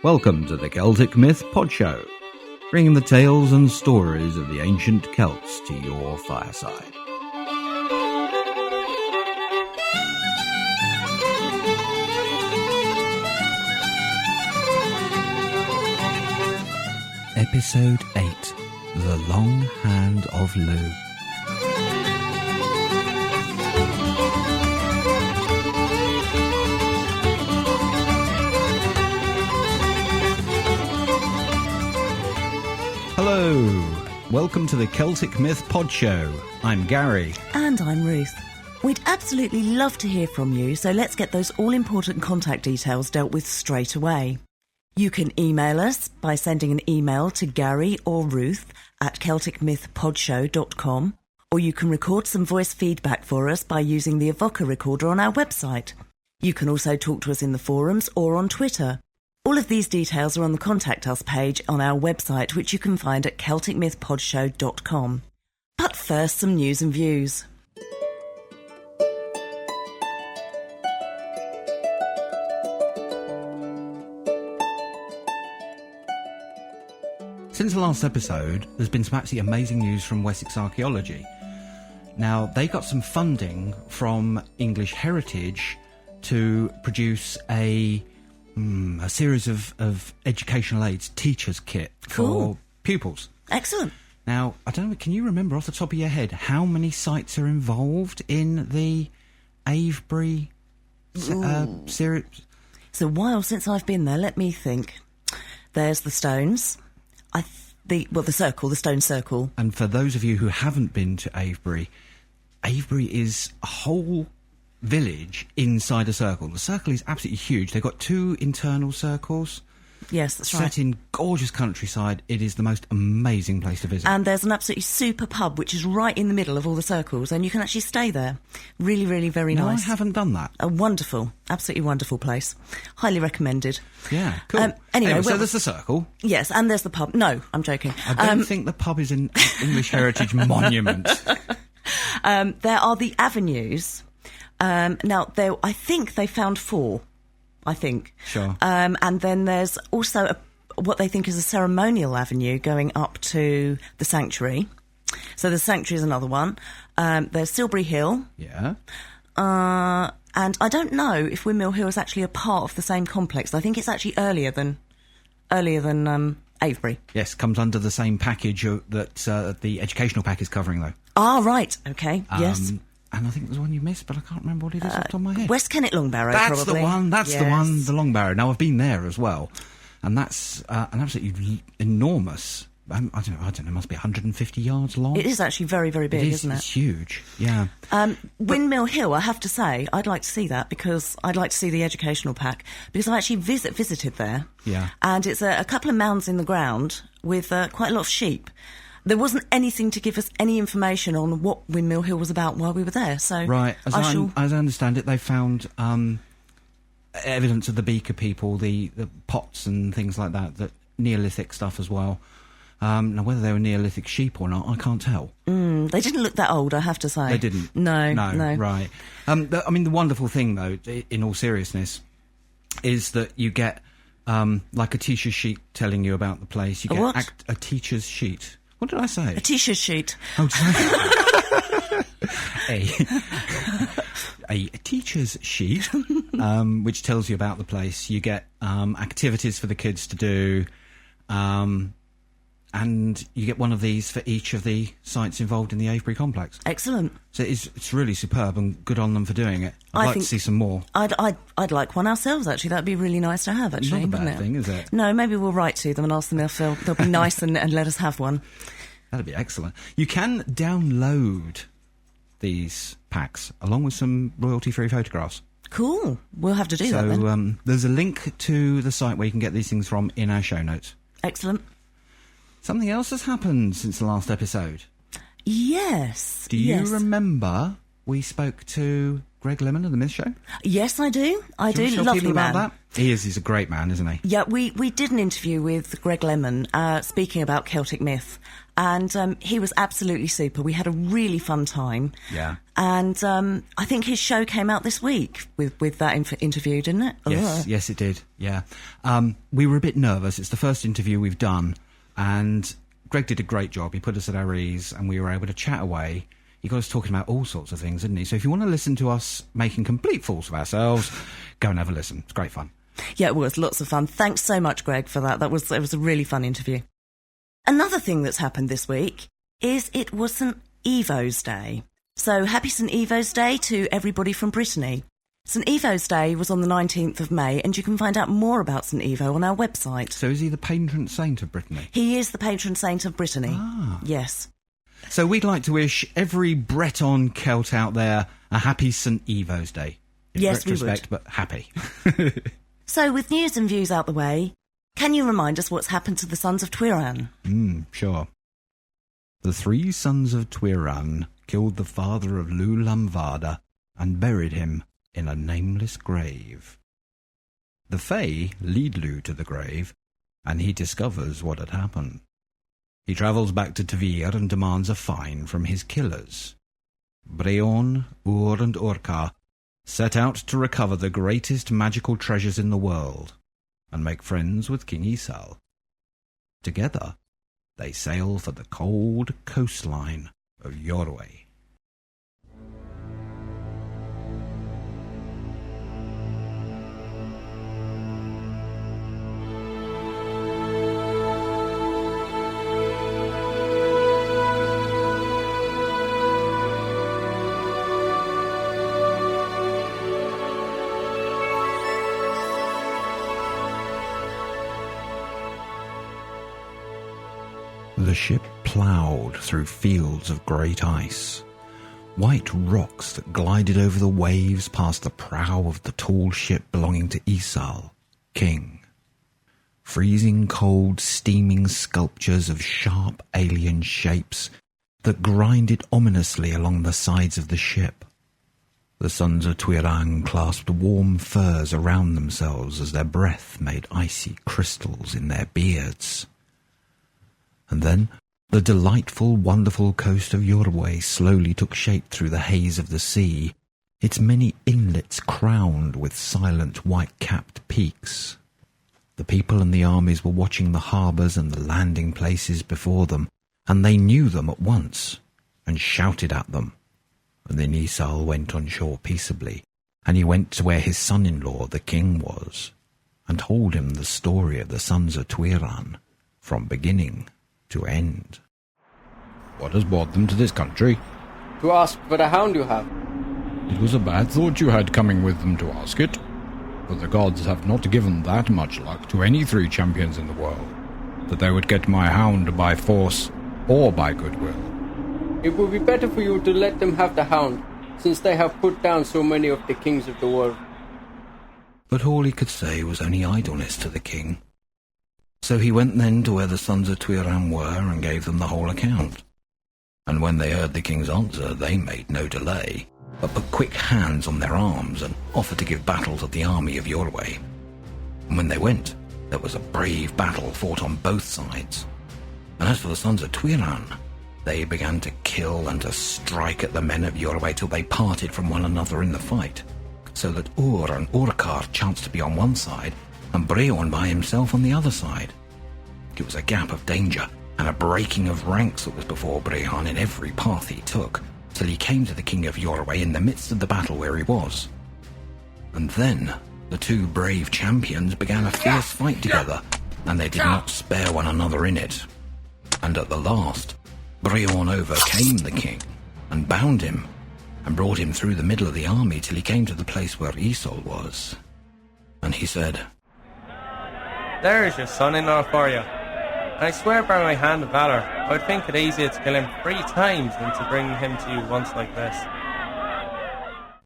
Welcome to the Celtic Myth Pod Show, bringing the tales and stories of the ancient Celts to your fireside. Episode 8, The Long Hand of Lugh. Hello, welcome to the Celtic Myth Pod Show. I'm Gary. And I'm Ruth. We'd absolutely love to hear from you, so let's get those all-important contact details dealt with straight away. You can email us by sending an email to Gary or Ruth at CelticMythPodShow.com, or you can record some voice feedback for us by using the Evoca recorder on our website. You can also talk to us in the forums or on Twitter. All of these details are on the Contact Us page on our website, which you can find at CelticMythPodShow.com. But first, some news and views. Since the last episode, there's been some absolutely amazing news from Wessex Archaeology. Now, they got some funding from English Heritage to produce a series of educational aids, teacher's kit for pupils. Excellent. Now, I don't know, can you remember off the top of your head how many sites are involved in the Avebury series? It's a while since I've been there. Let me think. There's the stones. The stone circle. And for those of you who haven't been to Avebury, Avebury is a whole village inside a circle. The circle is absolutely huge. They've got 2 internal circles. Yes, that's right. Set in gorgeous countryside. It is the most amazing place to visit. And there's an absolutely super pub which is right in the middle of all the circles, and you can actually stay there. Really, really very nice. I haven't done that. A wonderful, absolutely wonderful place. Highly recommended. Yeah, cool. Anyway, so there's the circle. Yes, and there's the pub. No, I'm joking. I don't think the pub is an English Heritage monument. There are the avenues. Now, I think they found 4. I think. Sure. And then there's also what they think is a ceremonial avenue going up to the sanctuary. So the sanctuary is another one. There's Silbury Hill. Yeah. And I don't know if Windmill Hill is actually a part of the same complex. I think it's actually earlier than Avebury. Yes, comes under the same package that the educational pack is covering, though. Ah, right. Okay. Yes. And I think there's one you missed, but I can't remember what it is off the top of my head. West Kennet Longbarrow, That's probably. the one, yes. the one, the Longbarrow. Now, I've been there as well, and that's an absolutely enormous, I don't know, it must be 150 yards long. It is actually very, very big, isn't it? It's huge, yeah. Windmill Hill, I have to say, I'd like to see that, because I'd like to see the educational pack, because I actually visited there. Yeah. And it's a couple of mounds in the ground with quite a lot of sheep. There wasn't anything to give us any information on what Windmill Hill was about while we were there. So right, as I understand it, they found evidence of the Beaker people, the pots and things like that Neolithic stuff as well. Now, whether they were Neolithic sheep or not, I can't tell. They didn't look that old, I have to say. They didn't? No. Right. The wonderful thing, though, in all seriousness, is that you get, like a teacher's sheet telling you about the place. You get a teacher's sheet. What did I say? A T-shirt sheet. Oh, a teacher's sheet, which tells you about the place. You get activities for the kids to do, and you get one of these for each of the sites involved in the Avebury complex. Excellent. So it's really superb, and good on them for doing it. I'd like to see some more. I'd like one ourselves, actually. That'd be really nice to have, actually. Not a bad thing, is it? No, maybe we'll write to them and ask them if they'll be nice and let us have one. That'd be excellent. You can download these packs along with some royalty-free photographs. Cool. We'll have to do that then. So there's a link to the site where you can get these things from in our show notes. Excellent. Something else has happened since the last episode. Yes. Do you remember we spoke to Greg Lemon of The Myth Show? Yes, I do. I do. You want to tell Lovely people man. about that? He's a great man, isn't he? Yeah, we did an interview with Greg Lemon speaking about Celtic myth, and he was absolutely super. We had a really fun time. Yeah. And I think his show came out this week with that interview, didn't it? Yes, it did. Yeah. We were a bit nervous. It's the first interview we've done, and Greg did a great job. He put us at our ease, and we were able to chat away. He got us talking about all sorts of things, didn't he? So if you want to listen to us making complete fools of ourselves, go and have a listen. It's great fun. Yeah, it was. Lots of fun. Thanks so much, Greg, for that. It was a really fun interview. Another thing that's happened this week is it was St. Evo's Day. So happy St. Evo's Day to everybody from Brittany. St. Evo's Day was on the 19th of May, and you can find out more about St. Evo on our website. So is he the patron saint of Brittany? He is the patron saint of Brittany. Ah. Yes. So we'd like to wish every Breton Celt out there a happy St. Evo's Day. In Yes, we would. retrospect, but happy. So with news and views out the way, can you remind us what's happened to the Sons of Tuireann? Sure. The 3 sons of Tuireann killed the father of Lugh and buried him in a nameless grave. The Fae lead Lugh to the grave, and he discovers what had happened. He travels back to Tuaidh and demands a fine from his killers. Beinn, Ur and Urcar set out to recover the greatest magical treasures in the world and make friends with King Easal. Together, they sail for the cold coastline of Iorusaidh. The ship ploughed through fields of great ice. White rocks that glided over the waves past the prow of the tall ship belonging to Easal, king. Freezing cold, steaming sculptures of sharp alien shapes that grinded ominously along the sides of the ship. The Sons of Tuireann clasped warm furs around themselves as their breath made icy crystals in their beards. And then the delightful, wonderful coast of Iorusaidh slowly took shape through the haze of the sea, its many inlets crowned with silent white-capped peaks. The people and the armies were watching the harbours and the landing places before them, and they knew them at once, and shouted at them. And then Easal went on shore peaceably, and he went to where his son-in-law, the king, was, and told him the story of the Sons of Tuireann, from beginning to end. What has brought them to this country? To ask for the hound you have. It was a bad thought you had coming with them to ask it, for the gods have not given that much luck to any 3 champions in the world, that they would get my hound by force or by goodwill. It would be better for you to let them have the hound, since they have put down so many of the kings of the world. But all he could say was only idleness to the king. So he went then to where the Sons of Tuireann were and gave them the whole account. And when they heard the king's answer, they made no delay, but put quick hands on their arms and offered to give battle to the army of Iorusaidh. And when they went, there was a brave battle fought on both sides. And as for the Sons of Tuireann, they began to kill and to strike at the men of Iorusaidh till they parted from one another in the fight, so that Ur and Urcar chanced to be on one side, and Beinn by himself on the other side. It was a gap of danger, and a breaking of ranks that was before Beinn in every path he took, till he came to the king of Iorusaidh in the midst of the battle where he was. And then the 2 brave champions began a fierce fight together, and they did not spare one another in it. And at the last, Beinn overcame the king, and bound him, and brought him through the middle of the army till he came to the place where Easal was. And he said, "There is your son-in-law for you. And I swear by my hand of valour, I would think it easier to kill him 3 times than to bring him to you once like this."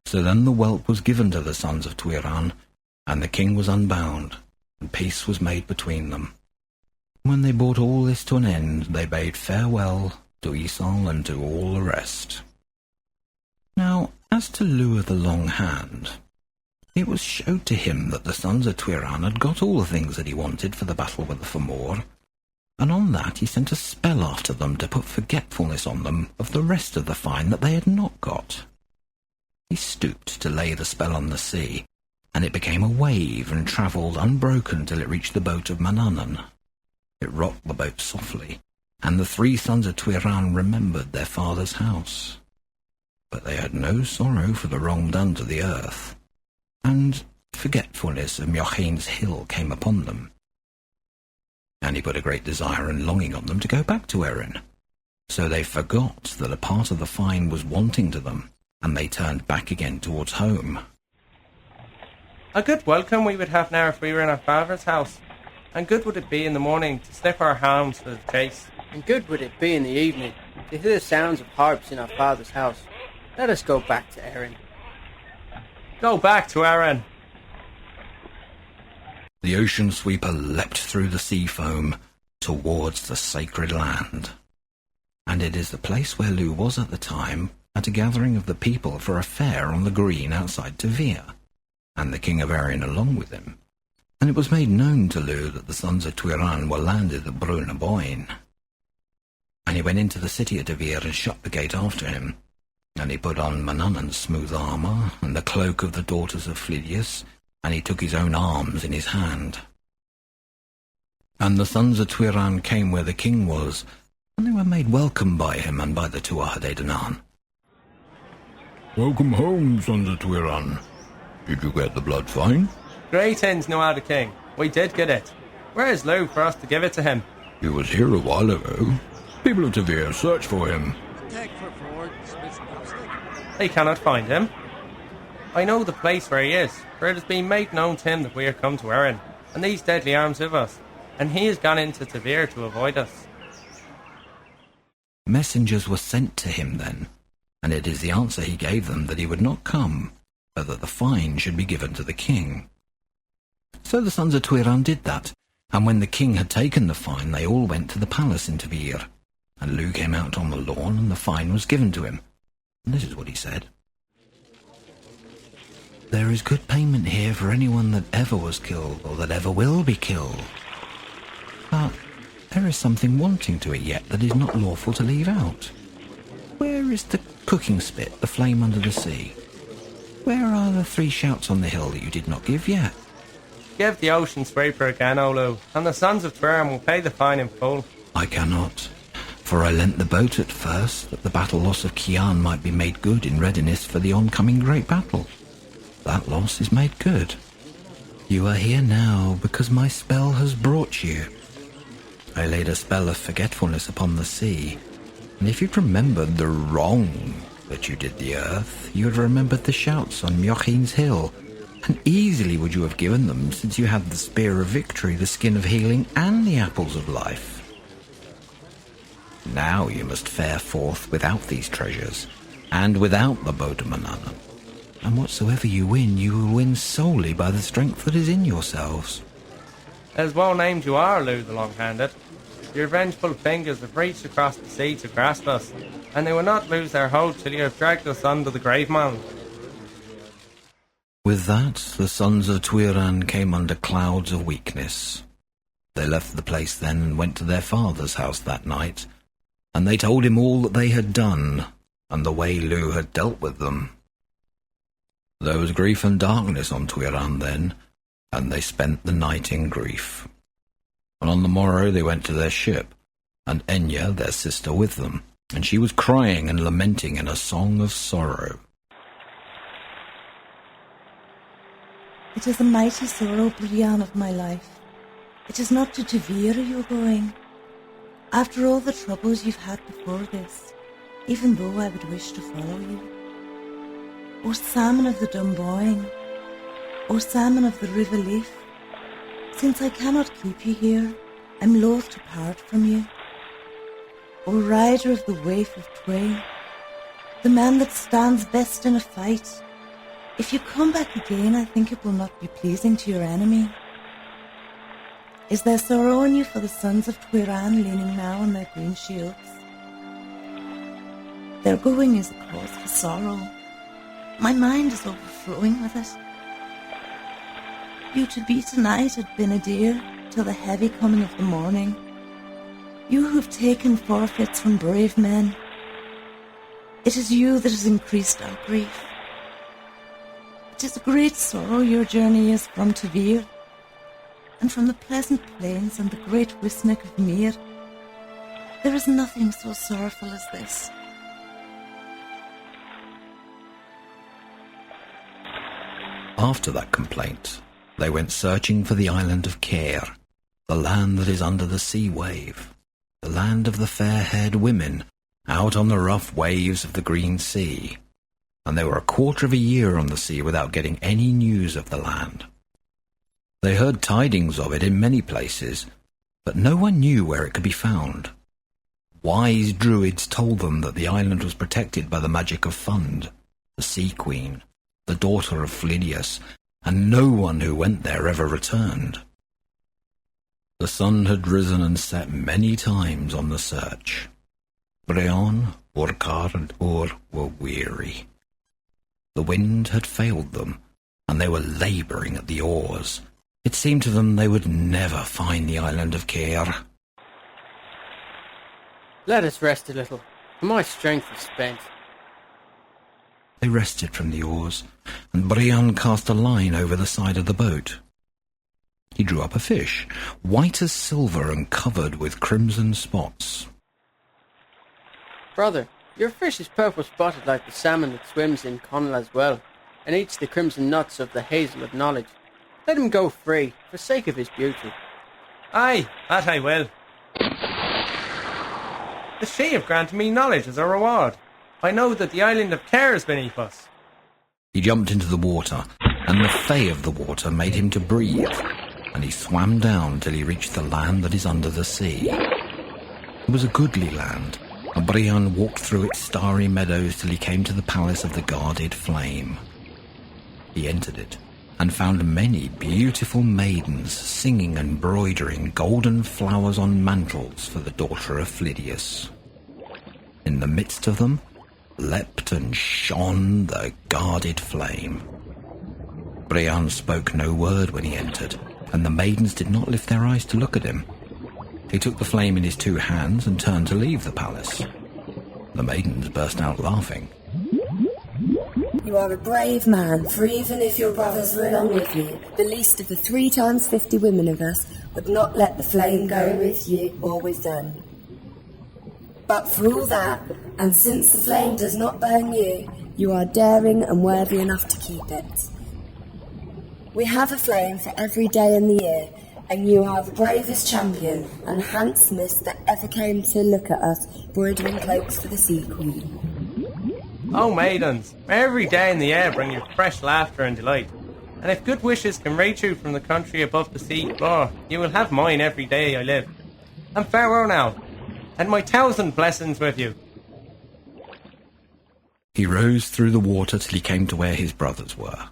So then the whelp was given to the Sons of Tuireann, and the king was unbound, and peace was made between them. When they brought all this to an end, they bade farewell to Easal and to all the rest. Now, as as to Lugh the Long Hand, it was showed to him that the Sons of Tuireann had got all the things that he wanted for the battle with the Fomor, and on that he sent a spell after them to put forgetfulness on them of the rest of the fine that they had not got. He stooped to lay the spell on the sea, and it became a wave and travelled unbroken till it reached the boat of Manannan. It rocked the boat softly, and the 3 sons of Tuireann remembered their father's house. But they had no sorrow for the wrong done to the earth, and forgetfulness of Miochaoin's hill came upon them. And he put a great desire and longing on them to go back to Erin. So they forgot that a part of the fine was wanting to them, and they turned back again towards home. A good welcome we would have now if we were in our father's house, and good would it be in the morning to slip our hounds for the chase. And good would it be in the evening to hear the sounds of harps in our father's house. Let us go back to Erin. Go back to Erin. The ocean sweeper leapt through the sea foam towards the sacred land. And it is the place where Lugh was at the time, at a gathering of the people for a fair on the green outside Tuaidh, and the king of Erin along with him. And it was made known to Lugh that the sons of Tuireann were landed at Boinne. And he went into the city of Edair and shut the gate after him. And he put on Manannan's smooth armour, and the cloak of the daughters of Flidias, and he took his own arms in his hand. And the sons of Tuireann came where the king was, and they were made welcome by him and by the Tuatha de Danaan. Welcome home, Sons of Tuireann. Did you get the blood fine? Greetings, Nuada king. We did get it. Where is Lugh for us to give it to him? He was here a while ago. People of Edair search for him. They cannot find him. I know the place where he is, for it has been made known to him that we are come to Erin, and these deadly arms with us, and he has gone into Edair to avoid us. Messengers were sent to him then, and it is the answer he gave them that he would not come, but that the fine should be given to the king. So the sons of Tuireann did that, and when the king had taken the fine, they all went to the palace in Edair, and Lugh came out on the lawn, and the fine was given to him. And this is what he said. There is good payment here for anyone that ever was killed, or that ever will be killed. But there is something wanting to it yet that is not lawful to leave out. Where is the cooking spit, the flame under the sea? Where are the 3 shouts on the hill that you did not give yet? Give the ocean sweeper again, O Lugh, and the sons of Tuireann will pay the fine in full. I cannot, for I lent the boat at first, that the battle loss of Cian might be made good in readiness for the oncoming great battle. That loss is made good. You are here now because my spell has brought you. I laid a spell of forgetfulness upon the sea, and if you'd remembered the wrong that you did the earth, you would have remembered the shouts on Miochaoin's hill, and easily would you have given them, since you had the spear of victory, the skin of healing, and the apples of life. Now you must fare forth without these treasures, and without the boat of Manannan. And whatsoever you will win solely by the strength that is in yourselves. As well named you are, Lugh the Long-Handed. Your vengeful fingers have reached across the sea to grasp us, and they will not lose their hold till you have dragged us under the grave mound. With that, the sons of Tuireann came under clouds of weakness. They left the place then and went to their father's house that night, and they told him all that they had done, and the way Lugh had dealt with them. There was grief and darkness on Tuireann then, and they spent the night in grief. And on the morrow they went to their ship, and Enya, their sister, with them, and she was crying and lamenting in a song of sorrow. It is a mighty sorrow, Brian, of my life. It is not to Edair you're going. After all the troubles you've had before this, even though I would wish to follow you. O salmon of the Boinne, O salmon of the river Leaf, since I cannot keep you here, I'm loath to part from you. O rider of the waif of Tuaidh, the man that stands best in a fight, if you come back again, I think it will not be pleasing to your enemy. Is there sorrow in you for the sons of Tuireann leaning now on their green shields? Their going is a cause for sorrow. My mind is overflowing with it. You to be tonight at Edair till the heavy coming of the morning. You who have taken forfeits from brave men. It is you that has increased our grief. It is a great sorrow your journey is from Tuaidh, and from the pleasant plains and the great Uisnech of Myr. There is nothing so sorrowful as this. After that complaint, they went searching for the island of Caer, the land that is under the sea wave, the land of the fair-haired women, out on the rough waves of the green sea, and they were a quarter of a year on the sea without getting any news of the land. They heard tidings of it in many places, but no one knew where it could be found. Wise druids told them that the island was protected by the magic of Fund, the Sea Queen, the daughter of Flidias, and no one who went there ever returned. The sun had risen and set many times on the search. Beinn, Urcar, and Ur were weary. The wind had failed them, and they were labouring at the oars. It seemed to them they would never find the island of Caer. Let us rest a little, for my strength is spent. They rested from the oars, and Beinn cast a line over the side of the boat. He drew up a fish, white as silver and covered with crimson spots. Brother, your fish is purple-spotted like the salmon that swims in Connala's well, and eats the crimson nuts of the hazel of knowledge. Let him go free, for sake of his beauty. Aye, that I will. The she have granted me knowledge as a reward. I know that the island of Caer is beneath us. He jumped into the water, and the fey of the water made him to breathe, and he swam down till he reached the land that is under the sea. It was a goodly land, and Beinn walked through its starry meadows till he came to the palace of the guarded flame. He entered it, and found many beautiful maidens singing and embroidering golden flowers on mantles for the daughter of Flidias. In the midst of them leapt and shone the guarded flame. Beinn spoke no word when he entered, and the maidens did not lift their eyes to look at him. He took the flame in his 2 hands and turned to leave the palace. The maidens burst out laughing. You are a brave man, for even if your brothers were along with you, the least of the 3 times 50 women of us would not let the flame go with you or with them. But for all that, and since the flame does not burn you, you are daring and worthy enough to keep it. We have a flame for every day in the year, and you are the bravest champion and handsomest that ever came to look at us broidering cloaks for the Sea Queen. Oh, maidens, may every day in the air bring you fresh laughter and delight. And if good wishes can reach you from the country above the sea floor, you will have mine every day I live. And farewell now, and my 1,000 blessings with you. He rose through the water till he came to where his brothers were.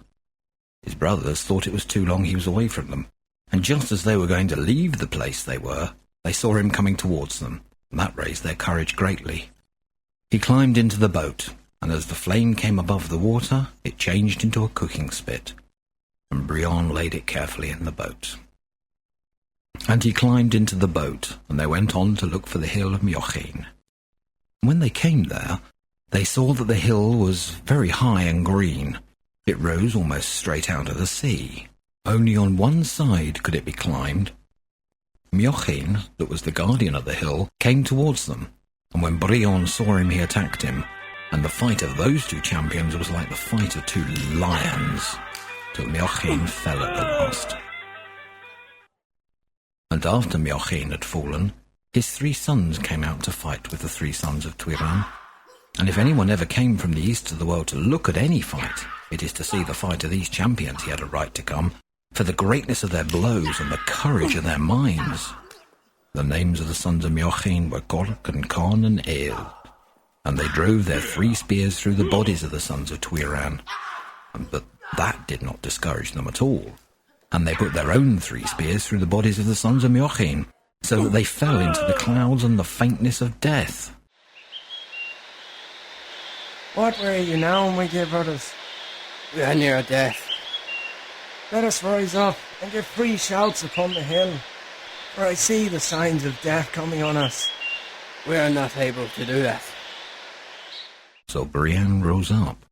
His brothers thought it was too long he was away from them, and just as they were going to leave the place they were, they saw him coming towards them, and that raised their courage greatly. He climbed into the boat, and as the flame came above the water, it changed into a cooking spit, and Beinn laid it carefully in the boat. And he climbed into the boat, and they went on to look for the hill of Miochaoin. When they came there, they saw that the hill was very high and green. It rose almost straight out of the sea. Only on one side could it be climbed. Miochaoin, that was the guardian of the hill, came towards them, and when Beinn saw him, he attacked him, and the fight of those 2 champions was like the fight of 2 lions, till Miochaoin fell at the last. And after Miochaoin had fallen, his 3 sons came out to fight with the 3 sons of Tuireann. And if anyone ever came from the east of the world to look at any fight, it is to see the fight of these champions he had a right to come, for the greatness of their blows and the courage of their minds. The names of the sons of Miochaoin were Gork and Con and Eil, and they drove their 3 spears through the bodies of the sons of Tuireann. But that did not discourage them at all, and they put their own 3 spears through the bodies of the sons of Miochaoin, so that they fell into the clouds and the faintness of death. What were you now, my dear brothers? We are near death. Let us rise up and give free shouts upon the hill, for I see the signs of death coming on us. We are not able to do that. So Brienne rose up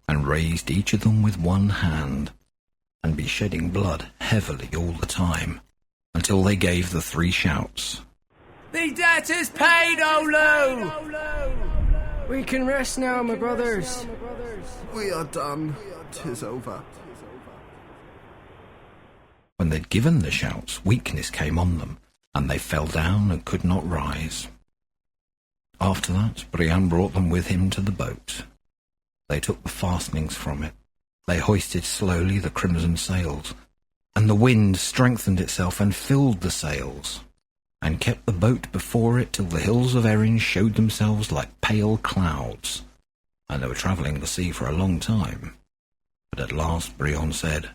and raised each of them with one hand, and be shedding blood heavily all the time, until they gave the 3 shouts. The debt is paid, O Lugh! We can rest now, my brothers. We are done. 'Tis over. When they'd given the shouts, weakness came on them, and they fell down and could not rise. After that, Brienne brought them with him to the boat. They took the fastenings from it. They hoisted slowly the crimson sails, and the wind strengthened itself and filled the sails, and kept the boat before it till the hills of Erin showed themselves like pale clouds, and they were travelling the sea for a long time. But at last Brienne said,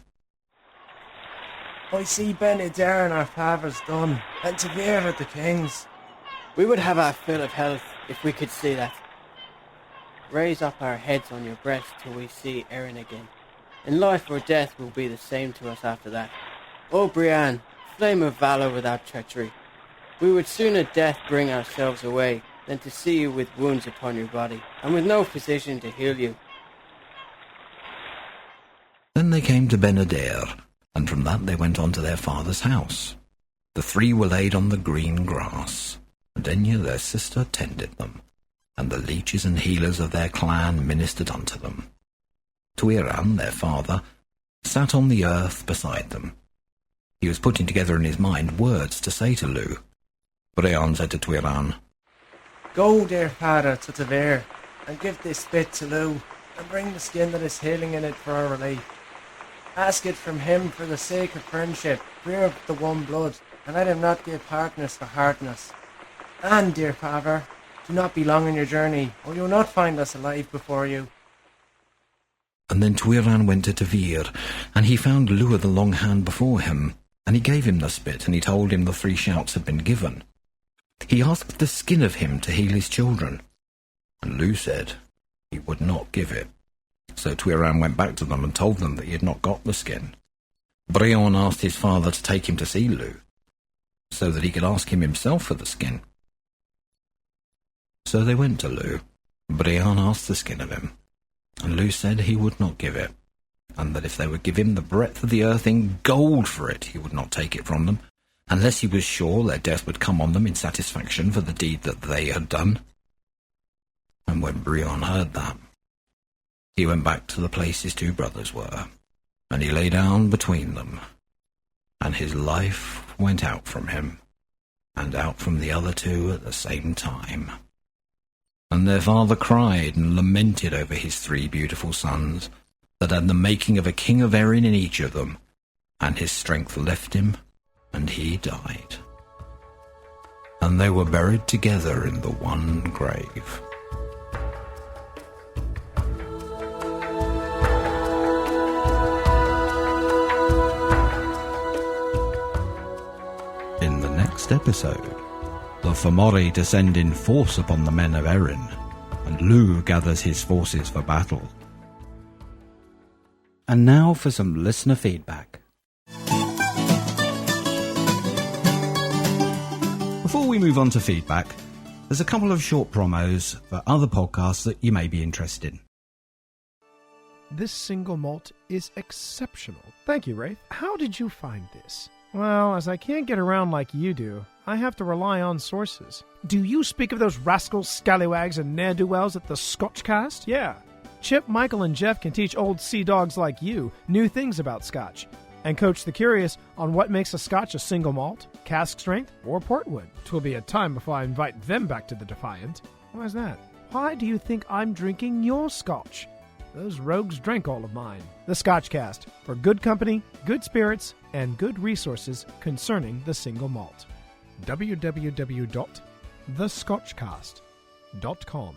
I see Edair and our fathers done, and Tuaidh the kings. We would have our fill of health if we could see that. Raise up our heads on your breast till we see Erin again, and life or death will be the same to us after that. O Brienne, flame of valour without treachery, we would sooner death bring ourselves away than to see you with wounds upon your body, and with no physician to heal you. Then they came to Edair, and from that they went on to their father's house. The 3 were laid on the green grass, and Enya their sister tended them, and the leeches and healers of their clan ministered unto them. Tuireann, their father, sat on the earth beside them. He was putting together in his mind words to say to Lugh. Brienne said to Tuireann, Go, dear father, to Teamhair, and give this bit to Lugh, and bring the skin that is healing in it for our relief. Ask it from him for the sake of friendship, fear of the one blood, and let him not give hardness for hardness. And, dear father, do not be long on your journey, or you will not find us alive before you. And then Tuireann went to Teamhair, and he found Lugh the Long Hand before him, and he gave him the spit, and he told him the 3 shouts had been given. He asked the skin of him to heal his children, and Lugh said he would not give it. So Tuireann went back to them and told them that he had not got the skin. Brienne asked his father to take him to see Lugh, so that he could ask him himself for the skin. So they went to Lugh. Brienne asked the skin of him, and Lugh said he would not give it, and that if they would give him the breadth of the earth in gold for it, he would not take it from them, unless he was sure their death would come on them in satisfaction for the deed that they had done. And when Brienne heard that, he went back to the place his 2 brothers were, and he lay down between them, and his life went out from him, and out from the other 2 at the same time. And their father cried and lamented over his 3 beautiful sons, that had the making of a king of Erin in each of them, and his strength left him, and he died. And they were buried together in the one grave. In the next episode, the Fomori descend in force upon the men of Erin, and Lugh gathers his forces for battle. And now for some listener feedback. Before we move on to feedback, there's a couple of short promos for other podcasts that you may be interested in. This single malt is exceptional. Thank you, Rafe. How did you find this? Well, as I can't get around like you do, I have to rely on sources. Do you speak of those rascals, scallywags, and ne'er-do-wells at the Scotchcast? Yeah. Chip, Michael, and Jeff can teach old sea dogs like you new things about Scotch, and coach the curious on what makes a Scotch a single malt, cask strength, or portwood. 'Twill be a time before I invite them back to the Defiant. Why's that? Why do you think I'm drinking your Scotch? Those rogues drank all of mine. The Scotchcast, for good company, good spirits, and good resources concerning the single malt. www.thescotchcast.com.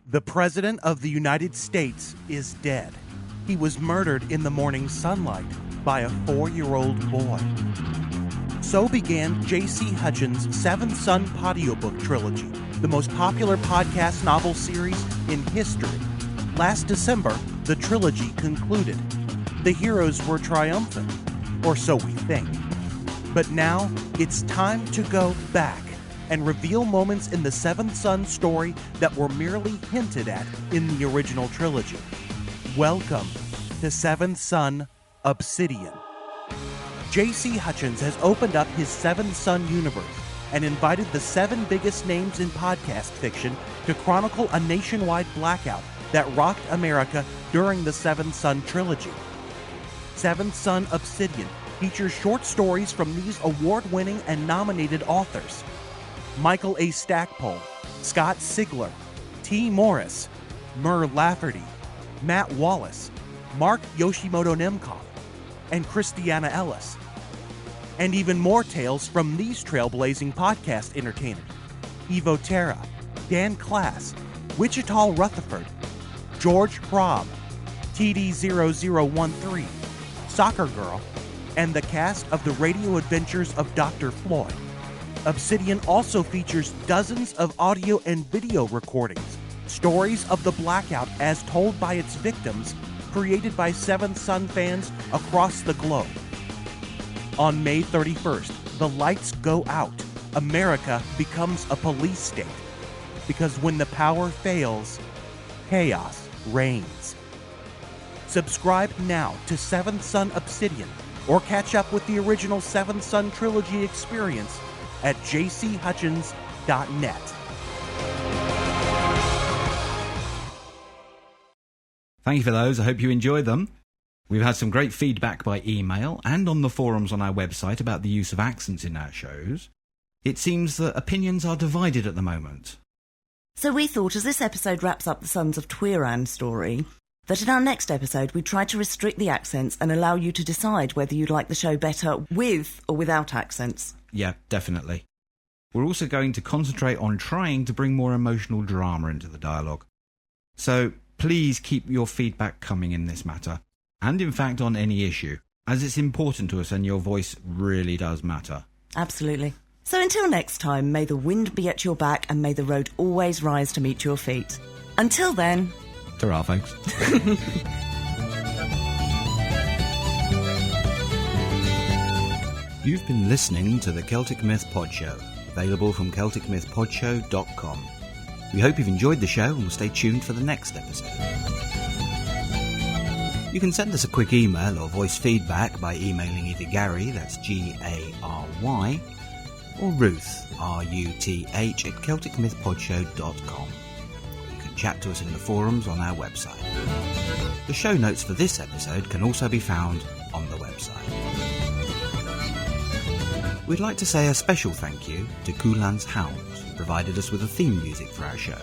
The President of the United States is dead. He was murdered in the morning sunlight by a 4-year-old boy. So began J.C. Hutchins' 7 Son Audiobook trilogy, the most popular podcast novel series in history. Last December, the trilogy concluded. The heroes were triumphant, or so we think. But now, it's time to go back and reveal moments in the Seventh Son story that were merely hinted at in the original trilogy. Welcome to Seventh Son Obsidian. J.C. Hutchins has opened up his Seventh Son universe and invited the 7 biggest names in podcast fiction to chronicle a nationwide blackout that rocked America during the Seventh Son trilogy. Seventh Son Obsidian features short stories from these award-winning and nominated authors: Michael A. Stackpole, Scott Sigler, T. Morris, Mur Lafferty, Matt Wallace, Mark Yoshimoto Nemcoff, and Christiana Ellis. And even more tales from these trailblazing podcast entertainers: Evo Terra, Dan Klass, Wichita Rutherford, George Prob, TD0013, Soccer Girl, and the cast of The Radio Adventures of Dr. Floyd. Obsidian also features dozens of audio and video recordings, stories of the blackout as told by its victims, created by Seventh Son fans across the globe. On May 31st, the lights go out. America becomes a police state. Because when the power fails, chaos reigns. Subscribe now to Seventh Son Obsidian, or catch up with the original Seventh Son trilogy experience at jchutchins.net. Thank you for those. I hope you enjoyed them. We've had some great feedback by email and on the forums on our website about the use of accents in our shows. It seems that opinions are divided at the moment. So we thought, as this episode wraps up the Sons of Tuireann story, that in our next episode we'd try to restrict the accents and allow you to decide whether you'd like the show better with or without accents. Yeah, definitely. We're also going to concentrate on trying to bring more emotional drama into the dialogue. So please keep your feedback coming in this matter, and in fact on any issue, as it's important to us and your voice really does matter. Absolutely. So until next time, may the wind be at your back and may the road always rise to meet your feet. Until then... Ta-ra, folks. You've been listening to the Celtic Myth Pod Show, available from CelticMythPodShow.com. We hope you've enjoyed the show and will stay tuned for the next episode. You can send us a quick email or voice feedback by emailing either Gary, that's Gary, or Ruth, Ruth, at CelticMythPodShow.com. You can chat to us in the forums on our website. The show notes for this episode can also be found on the website. We'd like to say a special thank you to Kulan's Hounds, who provided us with the theme music for our show.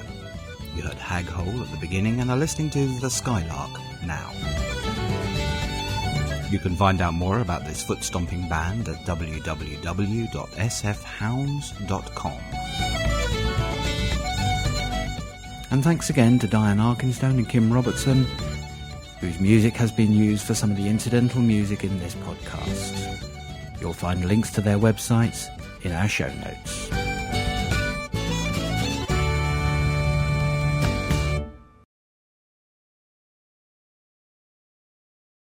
You heard Hag Hole at the beginning and are listening to The Skylark now. You can find out more about this foot-stomping band at www.sfhounds.com. And thanks again to Diane Arkinstone and Kim Robertson, whose music has been used for some of the incidental music in this podcast. You'll find links to their websites in our show notes.